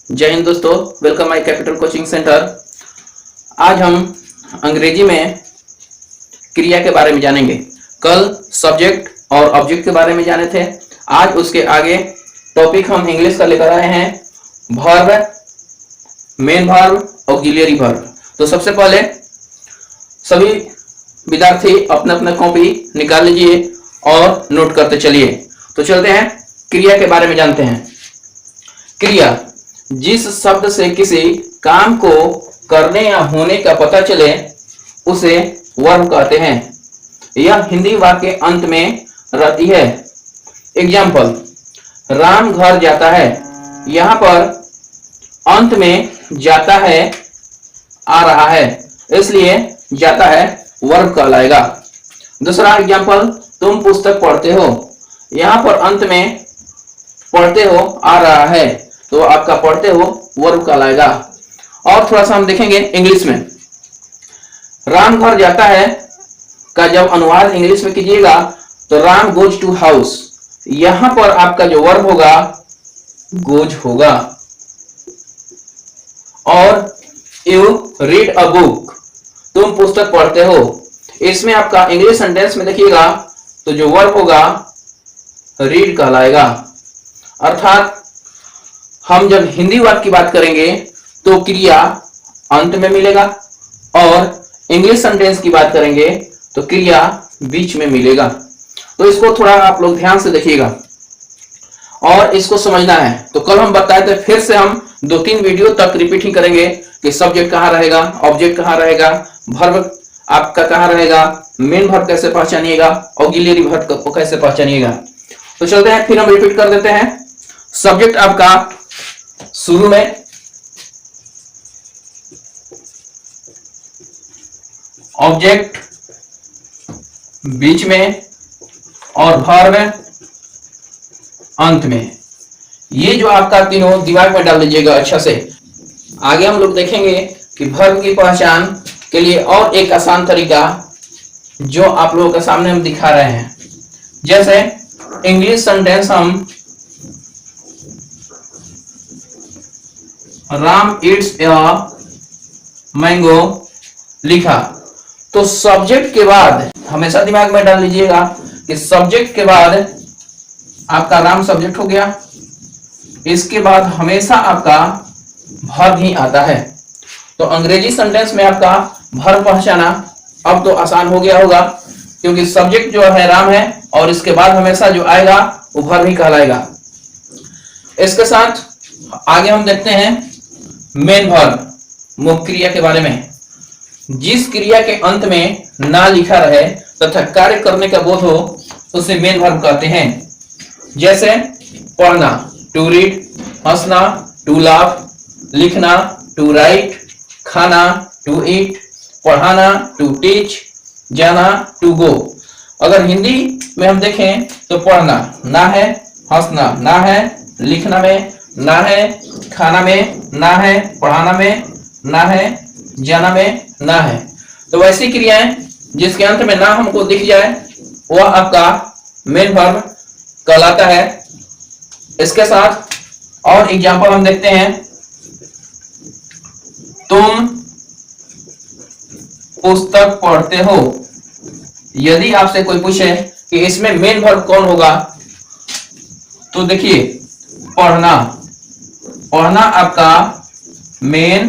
जय हिंद दोस्तों, welcome my capital coaching centre. आज हम अंग्रेजी में क्रिया के बारे में जानेंगे। कल सब्जेक्ट और ऑब्जेक्ट के बारे में जाने थे। आज उसके आगे टॉपिक हम इंग्लिश का लेकर आए हैं, verb, main verb, auxiliary verb. तो सबसे पहले सभी विद्यार्थी अपना अपना कॉपी निकाल लीजिए और नोट करते चलिए। तो चलते हैं, क्रिया के बारे में जानते हैं। क्रिया जिस शब्द से किसी काम को करने या होने का पता चले उसे वर्ब कहते हैं। यह हिंदी वाक्य के अंत में रहती है। एग्जाम्पल, राम घर जाता है। यहाँ पर अंत में जाता है आ रहा है, इसलिए जाता है वर्ब कहलाएगा। दूसरा एग्जाम्पल, तुम पुस्तक पढ़ते हो। यहाँ पर अंत में पढ़ते हो आ रहा है, तो आपका पढ़ते हो वर्ब कहलाएगा। और थोड़ा सा हम देखेंगे इंग्लिश में। राम घर जाता है का जब अनुवाद इंग्लिश में कीजिएगा तो राम गोज टू हाउस। यहां पर आपका जो वर्ब होगा गोज होगा। और यू रीड अ बुक, तुम पुस्तक पढ़ते हो। इसमें आपका इंग्लिश सेंटेंस में देखिएगा तो जो वर्ब होगा रीड कहलाएगा। अर्थात हम जब हिंदी वाक्य की बात करेंगे तो क्रिया अंत में मिलेगा और इंग्लिश सेंटेंस की बात करेंगे तो क्रिया बीच में मिलेगा। तो इसको थोड़ा आप लोग ध्यान से देखिएगा और इसको समझना है। तो कल हम बताए थे, फिर से हम 2-3 वीडियो तक रिपीटिंग करेंगे कि सब्जेक्ट कहाँ रहेगा, ऑब्जेक्ट कहाँ रहेगा, वर्ब आपका कहाँ रहेगा, मेन वर्ब कैसे पहचानिएगा, ऑक्सिलरी वर्ब को कैसे पहचानिएगा। तो चलते हैं, फिर हम रिपीट कर देते हैं। सब्जेक्ट आपका शुरू में, ऑब्जेक्ट बीच में और वर्ब अंत में। ये जो आपका तीनों दिमाग में डाल लीजिएगा अच्छा से। आगे हम लोग देखेंगे कि वर्ब की पहचान के लिए और एक आसान तरीका जो आप लोगों के सामने हम दिखा रहे हैं। जैसे इंग्लिश सेंटेंस हम राम ईट्स ए मैंगो लिखा, तो सब्जेक्ट के बाद हमेशा दिमाग में डाल लीजिएगा कि सब्जेक्ट के बाद आपका राम सब्जेक्ट हो गया, इसके बाद हमेशा आपका वर्ब ही आता है। तो अंग्रेजी सेंटेंस में आपका वर्ब पहचाना अब तो आसान हो गया होगा, क्योंकि सब्जेक्ट जो है राम है और इसके बाद हमेशा जो आएगा वो वर्ब ही कहलाएगा। इसके साथ आगे हम देखते हैं मेन वर्ब, मुख्य क्रिया के बारे में। जिस क्रिया के अंत में ना लिखा रहे तथा कार्य करने का बोध हो उसे मेन वर्ब कहते हैं। जैसे पढ़ना, टू रीड, हंसना, टू लाफ, लिखना, टू राइट, खाना, टू ईट, पढ़ाना, टू टीच, जाना, टू गो। अगर हिंदी में हम देखें तो पढ़ना ना है, हंसना ना है, लिखना में ना है, खाना में ना है, पढ़ाना में ना है, जाना में ना है। तो वैसी क्रियाएं जिसके अंत में ना हमको दिख जाए वह आपका मेन वर्ब कहलाता है। इसके साथ और एग्जांपल हम देखते हैं। तुम पुस्तक पढ़ते हो। यदि आपसे कोई पूछे कि इसमें मेन वर्ब कौन होगा तो देखिए पढ़ना, पढ़ना आपका मेन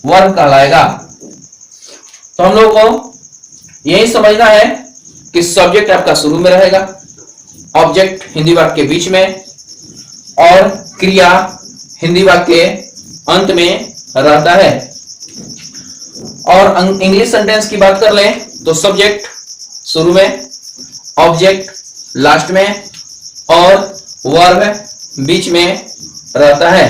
वर्ब कहलाएगा। तो हम लोगों को यही समझना है कि सब्जेक्ट आपका शुरू में रहेगा, ऑब्जेक्ट हिंदी वाक्य के बीच में और क्रिया हिंदी वाक्य के अंत में रहता है। और इंग्लिश सेंटेंस की बात कर लें तो सब्जेक्ट शुरू में, ऑब्जेक्ट लास्ट में और वर्ब बीच में रहता है।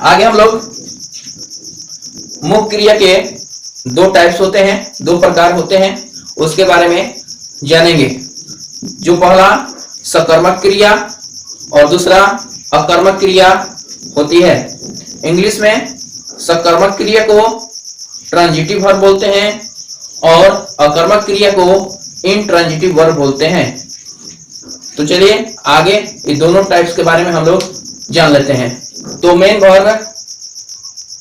आगे हम लोग मुख्य क्रिया के 2 टाइप्स होते हैं, 2 प्रकार होते हैं, उसके बारे में जानेंगे। जो पहला सकर्मक क्रिया और दूसरा अकर्मक क्रिया होती है। इंग्लिश में सकर्मक क्रिया को ट्रांजिटिव वर्ब बोलते हैं और अकर्मक क्रिया को इनट्रांजिटिव वर्ब बोलते हैं। तो चलिए आगे ये दोनों टाइप्स के बारे में हम लोग जान लेते हैं। तो मेन वर्ब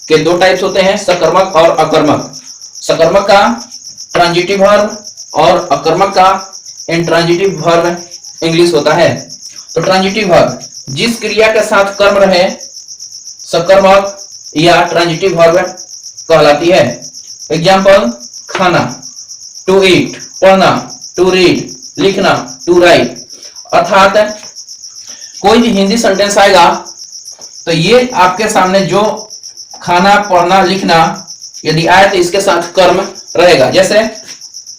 के दो टाइप्स होते हैं, सकर्मक और अकर्मक। सकर्मक का ट्रांजिटिव वर्ब और अकर्मक का इंट्रांजिटिव वर्ब इंग्लिश होता है। तो ट्रांजिटिव वर्ब जिस क्रिया के साथ कर्म रहे सकर्मक या ट्रांजिटिव वर्ब कहलाती है। एग्जाम्पल, खाना टू ईट, पढ़ना टू रीड, लिखना टू राइट। अर्थात कोई भी हिंदी सेंटेंस आएगा तो ये आपके सामने जो खाना, पढ़ना, लिखना यदि आए तो इसके साथ कर्म रहेगा। जैसे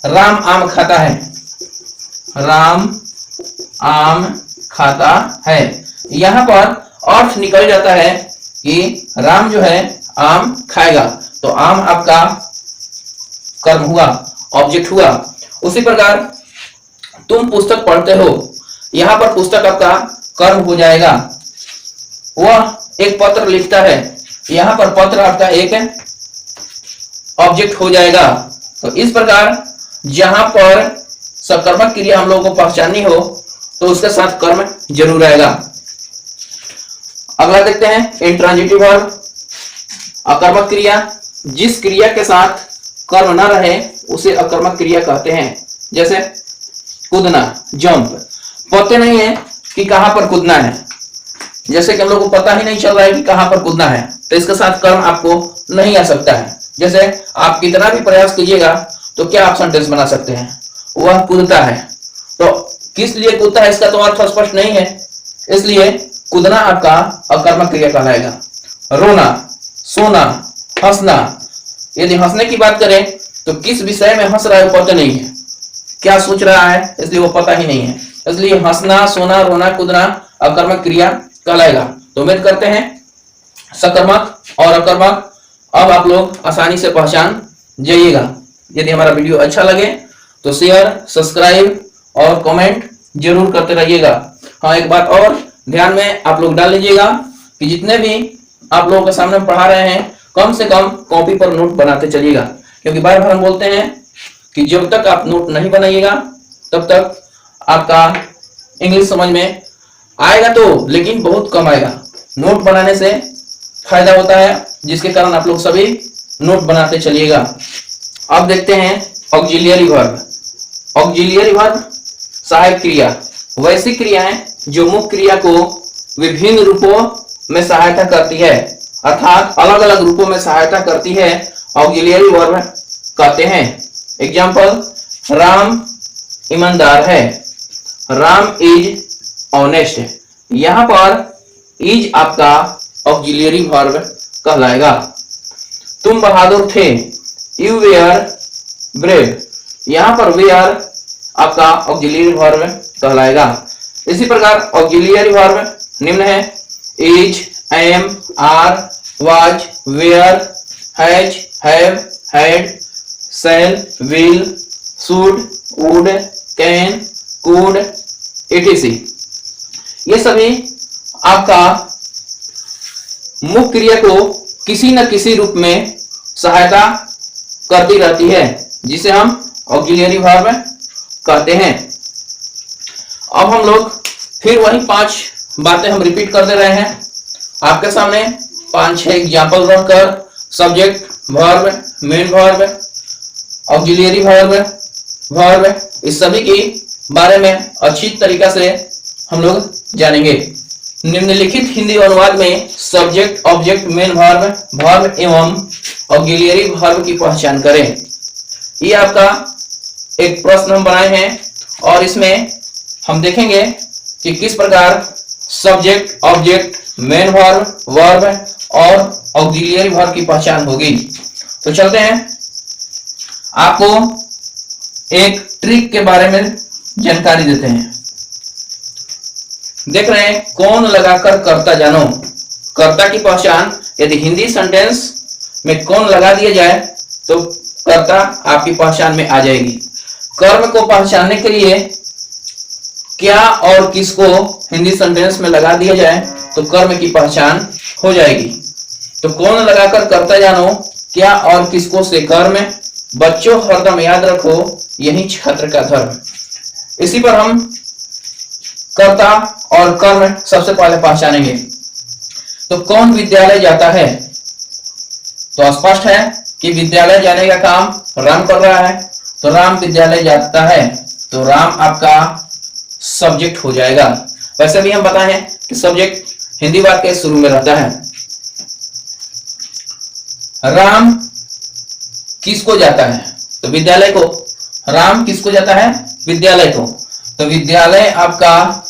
राम आम खाता है, राम आम खाता है, यहां पर अर्थ निकल जाता है कि राम जो है आम खाएगा, तो आम आपका कर्म हुआ, ऑब्जेक्ट हुआ। उसी प्रकार तुम पुस्तक पढ़ते हो, यहां पर पुस्तक आपका कर्म हो जाएगा। वह एक पत्र लिखता है, यहां पर पत्र आपका एक ऑब्जेक्ट हो जाएगा। तो इस प्रकार जहां पर सकर्मक क्रिया हम लोगों को पहचाननी हो तो उसके साथ कर्म जरूर आएगा। अगला देखते हैं इंट्रांजिटिव वर्ब, अकर्मक क्रिया। जिस क्रिया के साथ कर्म न रहे उसे अकर्मक क्रिया कहते हैं। जैसे कूदना, जंप, पता नहीं है कि कहां पर कूदना है, जैसे कि हम लोग को पता ही नहीं चल रहा है कि कहां पर कूदना है, तो इसके साथ कर्म आपको नहीं आ सकता है। जैसे आप कितना भी प्रयास कीजिएगा तो क्या आप सेंटेंस बना सकते हैं, वह कूदता है, तो किस लिए कूदता है इसका तो अर्थ स्पष्ट नहीं है, इसलिए कूदना आपका अकर्मक क्रिया कहलाएगा। रोना, सोना, हंसना, यदि हंसने की बात करें तो किस विषय में हंस रहा है वो पता नहीं है, क्या सोच रहा है इसलिए वो पता ही नहीं है, इसलिए हंसना, सोना, रोना, कूदना अकर्मक क्रिया कहलाएगा। तो उम्मीद करते हैं सकर्मक और अकर्मक अब आप लोग आसानी से पहचान जाइएगा। यदि हमारा वीडियो अच्छा लगे तो शेयर, सब्सक्राइब और कमेंट जरूर करते रहिएगा। हाँ, एक बात और ध्यान में आप लोग डाल लीजिएगा कि जितने भी आप लोगों के सामने पढ़ा रहे हैं कम से कम कॉपी पर नोट बनाते चलिएगा, क्योंकि बार बार हम बोलते हैं कि जब तक आप नोट नहीं बनाइएगा तब तक आपका इंग्लिश समझ में आएगा तो, लेकिन बहुत कम आएगा। नोट बनाने से फायदा होता है, जिसके कारण आप लोग सभी नोट बनाते चलिएगा। अब देखते हैं ऑक्सिलियरी वर्ब। ऑक्सिलियरी वर्ब सहायक क्रिया, वैसी क्रियाएं जो मुख्य क्रिया को विभिन्न रूपों में सहायता करती है, अर्थात अलग अलग रूपों में सहायता करती है, ऑक्सिलियरी वर्ब कहते हैं। एग्जाम्पल, राम ईमानदार है, राम इज ऑनेस्ट, यहां पर इज आपका ऑक्सिलियरी वर्ब कहलाएगा। तुम बहादुर थे, यू वेयर ब्रेव, यहां पर वेयर आपका ऑक्सिलियरी वर्ब कहलाएगा। इसी प्रकार ऑक्सिलियरी वर्ब निम्न है, is, am, are, was, were, has, have, had, shall, will, should, would, can, could, etc। ये सभी आपका मुख्य क्रिया को किसी न किसी रूप में सहायता करती रहती है, जिसे हम ऑक्सिलियरी वर्ब कहते हैं। अब हम लोग फिर वही 5 बातें हम रिपीट कर दे रहे हैं आपके सामने, 5-6 एग्जाम्पल रखकर subject, verb, main verb, auxiliary verb, इस सभी के बारे में अच्छी तरीका से हम लोग जानेंगे। निम्नलिखित हिंदी अनुवाद में subject, object, main verb, verb एवं ऑक्सिलियरी वर्ब की पहचान करें। ये आपका एक प्रश्न हम बनाए हैं और इसमें हम देखेंगे कि किस प्रकार subject, object, main verb, verb और ऑक्सिलियरी वर्ब की पहचान होगी। तो चलते हैं, आपको एक ट्रिक के बारे में जानकारी देते हैं। देख रहे हैं, कौन लगाकर कर्ता जानो। कर्ता की पहचान, यदि हिंदी सेंटेंस में कौन लगा दिया जाए तो कर्ता आपकी पहचान में आ जाएगी। कर्म को पहचानने के लिए क्या और किसको हिंदी सेंटेंस में लगा दिया जाए तो कर्म की पहचान हो जाएगी। तो कौन लगाकर कर्ता जानो, क्या और किसको से कर्म। बच्चों हरदम याद रखो, यही छात्र का धर्म। इसी पर हम कर्ता और कर्म सबसे पहले पहचानेंगे। तो कौन विद्यालय जाता है, तो स्पष्ट है कि विद्यालय जाने का काम राम कर रहा है, तो राम विद्यालय जाता है, तो राम आपका सब्जेक्ट हो जाएगा। वैसे भी हम बताए हैं कि सब्जेक्ट हिंदी वाक्य के शुरू में रहता है। राम किसको जाता है, तो विद्यालय को। राम किसको जाता है, विद्यालय को, तो विद्यालय आपका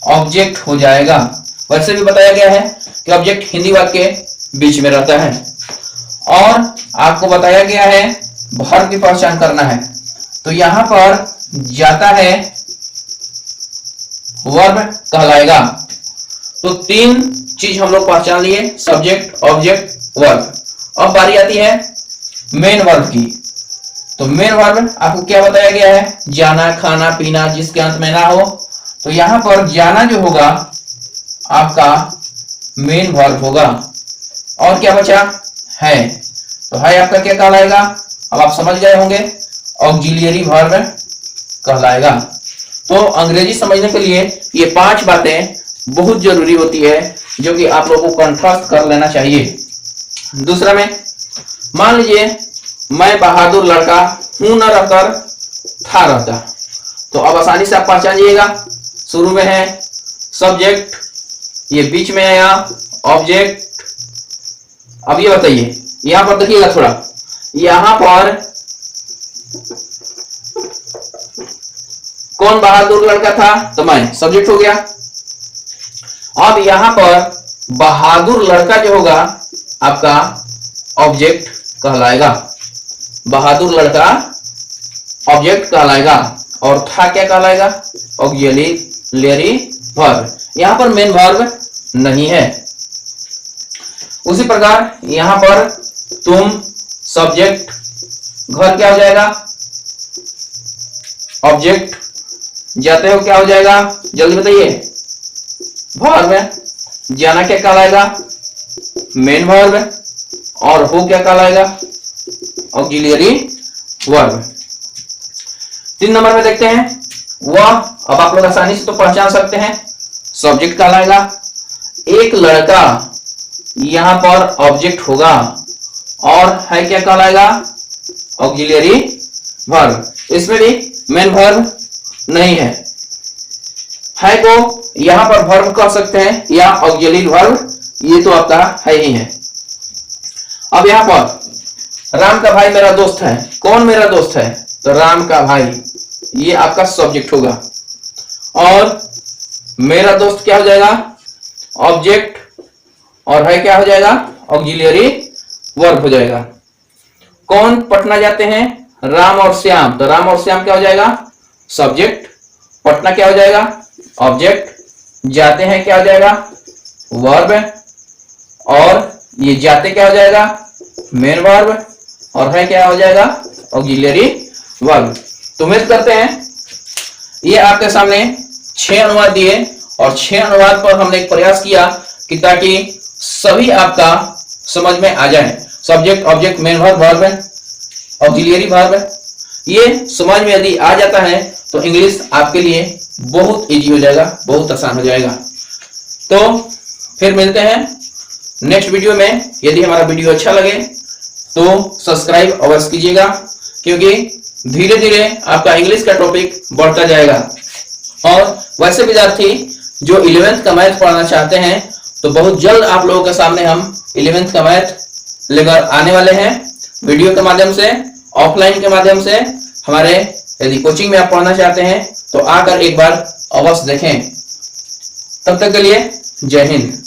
ऑब्जेक्ट हो जाएगा। वैसे भी बताया गया है कि ऑब्जेक्ट हिंदी वाक्य के बीच में रहता है। और आपको बताया गया है वर्ब की पहचान करना है, तो यहां पर जाता है वर्ब कहलाएगा। तो तीन चीज हम लोग पहचान लिए, सब्जेक्ट, ऑब्जेक्ट, वर्ब। अब बारी आती है मेन वर्ब की। तो मेन वर्ब आपको क्या बताया गया है, जाना, खाना, पीना, जिसके अंत में ना हो। तो यहां पर जाना जो होगा आपका मेन वर्ब होगा। और क्या बचा है, तो है आपका क्या कहलाएगा, अब आप समझ गए होंगे, ऑक्सिलियरी वर्ब कहलाएगा। तो अंग्रेजी समझने के लिए ये 5 बातें बहुत जरूरी होती है, जो कि आप लोगों को कंठस्थ कर लेना चाहिए। दूसरा में मान लीजिए मैं बहादुर लड़का हूं न रहकर था रहता, तो अब आसानी से आप पहचानिएगा। शुरू में है सब्जेक्ट, ये बीच में आया ऑब्जेक्ट। अब ये बताइए, यहां पर देखिएगा थोड़ा, यहां पर कौन बहादुर लड़का था, तो मैं सब्जेक्ट हो गया। अब यहां पर बहादुर लड़का जो होगा आपका ऑब्जेक्ट कहलाएगा, बहादुर लड़का ऑब्जेक्ट कहलाएगा। और था क्या कहलाएगा, ऑक्सिलियरी वर्ब। यहां पर मेन वर्ब नहीं है। उसी प्रकार यहां पर तुम सब्जेक्ट, घर क्या हो जाएगा, ऑब्जेक्ट, जाते हो क्या हो जाएगा, जल्दी बताइए, वर्ब। जाना क्या कहलाएगा, मेन वर्ब। और हो क्या कहलाएगा, ऑक्सिलियरी वर्ब। 3 नंबर में देखते हैं वह, अब आप लोग आसानी से तो पहचान सकते हैं, सब्जेक्ट कहलाएगा। एक लड़का यहां पर ऑब्जेक्ट होगा, और है क्या कहलाएगा, ऑक्सिलियरी वर्ब। इसमें भी मेन वर्ब नहीं है को यहां पर वर्ब कह सकते हैं या ऑक्सिलियरी वर्ब, ये तो आपका है ही है। अब यहां पर राम का भाई मेरा दोस्त है, कौन मेरा दोस्त है, तो राम का भाई, ये आपका सब्जेक्ट होगा। और मेरा दोस्त क्या हो जाएगा, ऑब्जेक्ट, और है क्या हो जाएगा, ऑक्सिलियरी वर्ब हो जाएगा। कौन पटना जाते हैं, राम और श्याम, तो राम और श्याम क्या हो जाएगा, सब्जेक्ट। पटना क्या हो जाएगा, ऑब्जेक्ट। जाते हैं क्या हो जाएगा, वर्ब। और ये जाते क्या हो जाएगा, मेन वर्ब। और है क्या हो जाएगा, ऑक्सिलियरी वर्ब। तो उम्मीद करते हैं ये आपके सामने 6 अनुवाद दिए, और 6 अनुवाद पर हमने एक प्रयास किया कि ताकि सभी आपका समझ में आ जाए। Subject, object, main verb, verb, auxiliary verb, ये समझ में यदि आ जाता है तो इंग्लिश आपके लिए बहुत इजी हो जाएगा, बहुत आसान हो जाएगा। तो फिर मिलते हैं नेक्स्ट वीडियो में। यदि हमारा वीडियो अच्छा लगे तो सब्सक्राइब अवश्य कीजिएगा, क्योंकि धीरे धीरे आपका इंग्लिश का टॉपिक बढ़ता जाएगा। और वैसे विद्यार्थी जो 11th का मैथ पढ़ना चाहते हैं, तो बहुत जल्द आप लोगों के सामने हम 11th का मैथ लेकर आने वाले हैं, वीडियो के माध्यम से, ऑफलाइन के माध्यम से। हमारे यदि कोचिंग में आप पढ़ना चाहते हैं तो आकर एक बार अवश्य देखें। तब तक के लिए जय हिंद।